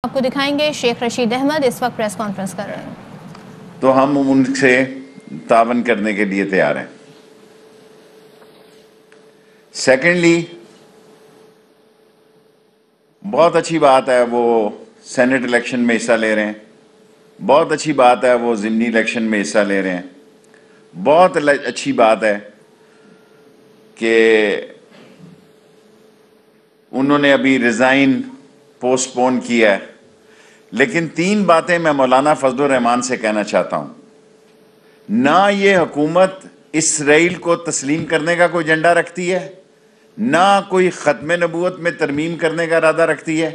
آپ کو دکھائیں گے شیخ رشید احمد اس وقت پریس کانفرنس کر رہے ہیں. تو ہم ان سے تعاون کرنے کے لیے تیار ہیں. سیکنڈلی، بہت اچھی بات ہے وہ سینٹ الیکشن میں حصہ لے رہے ہیں. بہت اچھی بات ہے وہ ضمنی الیکشن میں حصہ لے رہے ہیں. بہت اچھی بات ہے کہ انہوں نے ابھی ریزائن پوسٹ پون کیا ہے. لیکن تین باتیں میں مولانا فضل الرحمان سے کہنا چاہتا ہوں. نہ یہ حکومت اسرائیل کو تسلیم کرنے کا کوئی ایجنڈا رکھتی ہے، نہ کوئی ختم نبوت میں ترمیم کرنے کا ارادہ رکھتی ہے،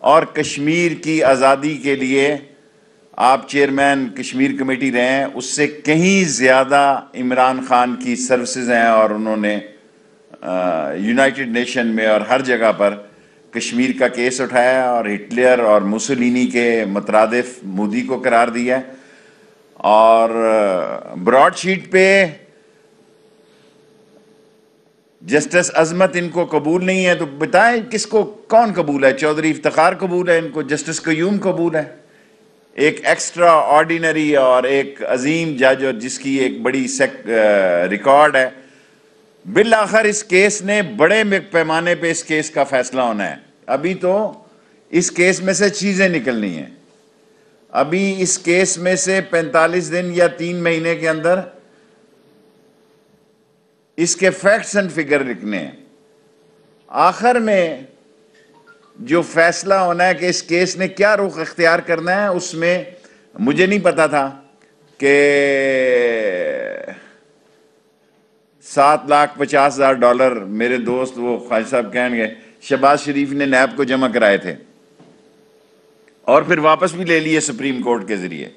اور کشمیر کی آزادی کے لیے آپ چیئرمین کشمیر کمیٹی رہے ہیں، اس سے کہیں زیادہ عمران خان کی سروسز ہیں، اور انہوں نے یونائٹڈ نیشن میں اور ہر جگہ پر کشمیر کا کیس اٹھایا اور ہٹلر اور موسولینی کے مترادف مودی کو قرار دیا. اور براڈ شیٹ پہ جسٹس عظمت ان کو قبول نہیں ہے تو بتائیں کس کو کون قبول ہے؟ چودھری افتخار قبول ہے، ان کو جسٹس قیوم قبول ہے، ایک ایکسٹرا آرڈینری اور ایک عظیم جج اور جس کی ایک بڑی ریکارڈ ہے. بالآخر اس کیس نے بڑے پیمانے پہ اس کیس کا فیصلہ ہونا ہے. ابھی تو اس کیس میں سے چیزیں نکلنی ہیں. ابھی اس کیس میں سے 45 دن یا 3 مہینے کے اندر اس کے فیکٹس اینڈ فگر لکھنے ہیں. آخر میں جو فیصلہ ہونا ہے کہ اس کیس نے کیا رخ اختیار کرنا ہے، اس میں مجھے نہیں پتا تھا کہ $7,50,000 میرے دوست وہ خواجہ صاحب کہیں گے شہباز شریف نے نیب کو جمع کرائے تھے اور پھر واپس بھی لے لیے سپریم کورٹ کے ذریعے.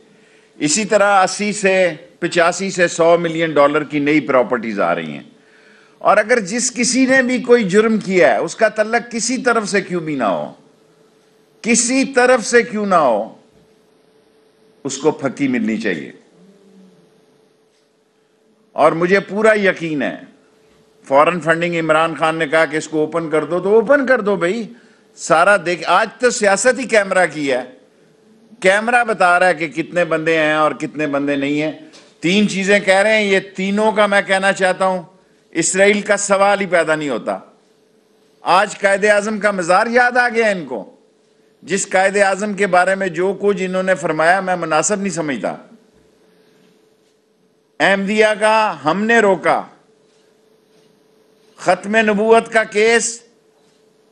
اسی طرح 85 سے $100 ملین کی نئی پراپرٹیز آ رہی ہیں. اور اگر جس کسی نے بھی کوئی جرم کیا ہے اس کا تعلق کسی طرف سے کیوں بھی نہ ہو، کسی طرف سے کیوں نہ ہو، اس کو پھکی ملنی چاہیے. اور مجھے پورا یقین ہے فورن فنڈنگ عمران خان نے کہا کہ اس کو اوپن کر دو تو اوپن کر دو بھائی. سارا دیکھ، آج تو سیاست ہی کیمرہ کی ہے. کیمرہ بتا رہا ہے کہ کتنے بندے ہیں اور کتنے بندے نہیں ہیں. 3 چیزیں کہہ رہے ہیں، یہ تینوں کا میں کہنا چاہتا ہوں اسرائیل کا سوال ہی پیدا نہیں ہوتا. آج قائد اعظم کا مزار یاد آ گیا ان کو. جس قائد اعظم کے بارے میں جو کچھ انہوں نے فرمایا میں مناسب نہیں سمجھتا. احمدیہ کا ہم نے روکا، ختم نبوت کا کیس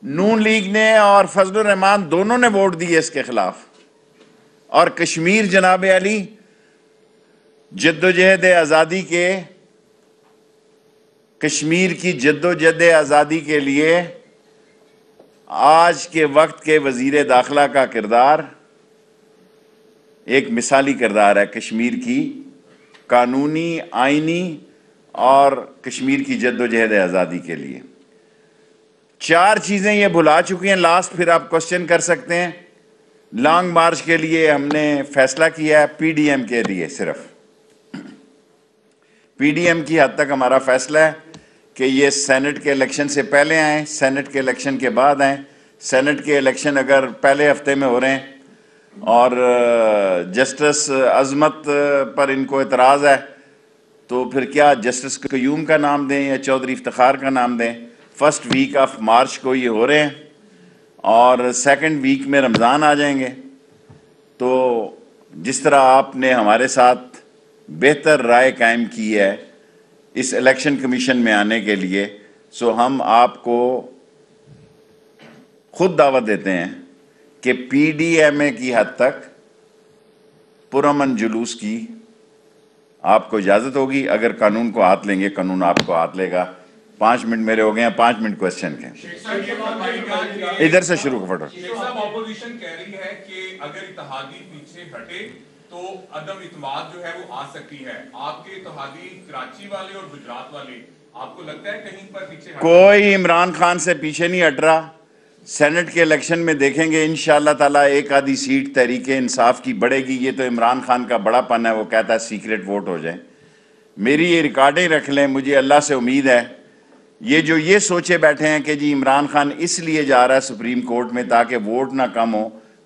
نون لیگ نے اور فضل الرحمان دونوں نے ووٹ دیے اس کے خلاف. اور کشمیر جناب علی جدوجہد آزادی کے، کشمیر کی جدوجہد آزادی کے لیے آج کے وقت کے وزیر داخلہ کا کردار ایک مثالی کردار ہے کشمیر کی قانونی، آئینی اور کشمیر کی جدوجہد آزادی کے لیے. 4 چیزیں یہ بھلا چکی ہیں. لاسٹ پھر آپ کوسچن کر سکتے ہیں. لانگ مارچ کے لیے ہم نے فیصلہ کیا ہے، پی ڈی ایم کے لیے صرف پی ڈی ایم کی حد تک ہمارا فیصلہ ہے کہ یہ سینٹ کے الیکشن سے پہلے آئیں، سینٹ کے الیکشن کے بعد آئیں. سینٹ کے الیکشن اگر پہلے ہفتے میں ہو رہے ہیں اور جسٹس عظمت پر ان کو اعتراض ہے تو پھر کیا جسٹس قیوم کا نام دیں یا چودھری افتخار کا نام دیں؟ 1 ویک آف مارچ کو یہ ہو رہے ہیں اور 2 ویک میں رمضان آ جائیں گے. تو جس طرح آپ نے ہمارے ساتھ بہتر رائے قائم کی ہے اس الیکشن کمیشن میں آنے کے لیے، سو ہم آپ کو خود دعوت دیتے ہیں کہ پی ڈی ایم اے کی حد تک پرامن جلوس کی آپ کو اجازت ہوگی. اگر قانون کو ہاتھ لیں گے قانون آپ کو ہاتھ لے گا. 5 منٹ میرے ہو گئے ہیں، 5 منٹ کوسچن کے. ادھر سے شروع کرو. اپوزیشن کہہ رہی ہے کہ اگر اتحادی پیچھے ہٹے تو عدم اعتماد جو ہے وہ آ سکتی ہے. آپ کے اتحادی کراچی والے اور گجرات والے آپ کو لگتا ہے کہیں پر پیچھے ہٹے؟ کوئی عمران خان سے پیچھے نہیں ہٹ رہا. سینٹ کے الیکشن میں دیکھیں گے انشاءاللہ تعالیٰ ایک آدھی سیٹ تحریک انصاف کی بڑھے گی. یہ تو عمران خان کا بڑا پن ہے، وہ کہتا ہے سیکریٹ ووٹ ہو جائیں. میری یہ ریکارڈیں رکھ لیں. مجھے اللہ سے امید ہے یہ جو یہ سوچے بیٹھے ہیں کہ جی عمران خان اس لیے جا رہا ہے سپریم کورٹ میں تاکہ ووٹ نہ کم ہو،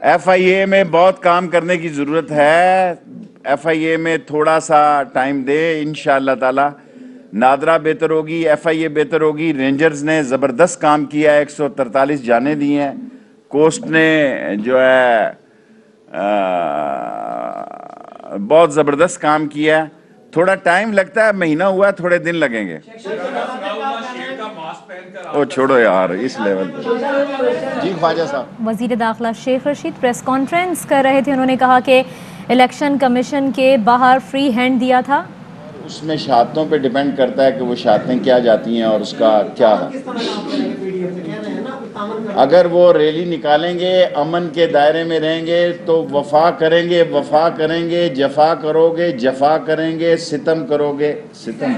FIA میں بہت کام کرنے کی ضرورت ہے. FIA میں تھوڑا سا ٹائم دے, انشاءاللہ تعالی نادرا بہتر ہوگی, FIA بہتر ہوگی. رینجرز نے زبردست کام کیا ہے, 143 جانیں دی ہیں. کوسٹ نے جو ہے بہت زبردست کام کیا ہے. تھوڑا ٹائم لگتا ہے, مہینہ ہوا ہے, تھوڑے دن لگیں گے. او چھوڑو یار اس لیول پہ. جی خواجہ صاحب. وزیر داخلہ شیخ رشید پریس کانفرنس کر رہے تھے. انہوں نے کہا کہ الیکشن کمیشن کے باہر فری ہینڈ دیا تھا. اس میں شہادتوں پہ ڈیپینڈ کرتا ہے کہ وہ شہادتیں کیا جاتی ہیں اور اس کا کیا ہے. اگر وہ ریلی نکالیں گے, امن کے دائرے میں رہیں گے تو وفا کریں گے, وفا کریں گے. جفا کرو گے, جفا کریں گے. ستم کرو گے, ستم.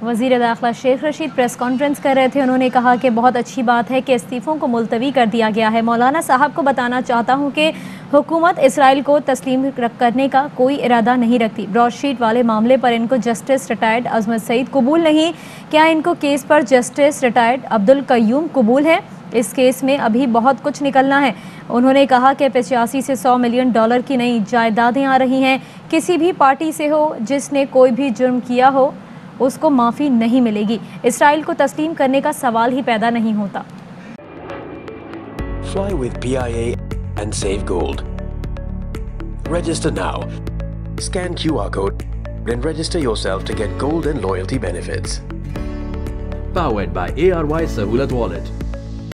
وزیر داخلہ شیخ رشید پریس کانفرنس کر رہے تھے. انہوں نے کہا کہ بہت اچھی بات ہے کہ استعفوں کو ملتوی کر دیا گیا ہے. مولانا صاحب کو بتانا چاہتا ہوں کہ حکومت اسرائیل کو تسلیم کرنے کا کوئی ارادہ نہیں رکھتی. براڈ شیٹ والے معاملے پر ان کو جسٹس ریٹائرڈ عظمت سعید قبول نہیں. کیا ان کو کیس پر جسٹس ریٹائرڈ عبدالقیوم قبول ہے؟ اس کیس میں ابھی بہت کچھ نکلنا ہے. انہوں نے کہا کہ 85 سے $100 ملین کی نئی جائیدادیں آ رہی ہیں. کسی بھی پارٹی سے ہو جس نے کوئی بھی جرم کیا ہو اس کو معافی نہیں ملے گی. اسرائیل کو تسلیم کرنے کا سوال ہی پیدا نہیں ہوتا. Fly with PIA and save gold. Register now. Scan QR code and register yourself to get gold and loyalty benefits. Powered by ARY Sahulat Wallet.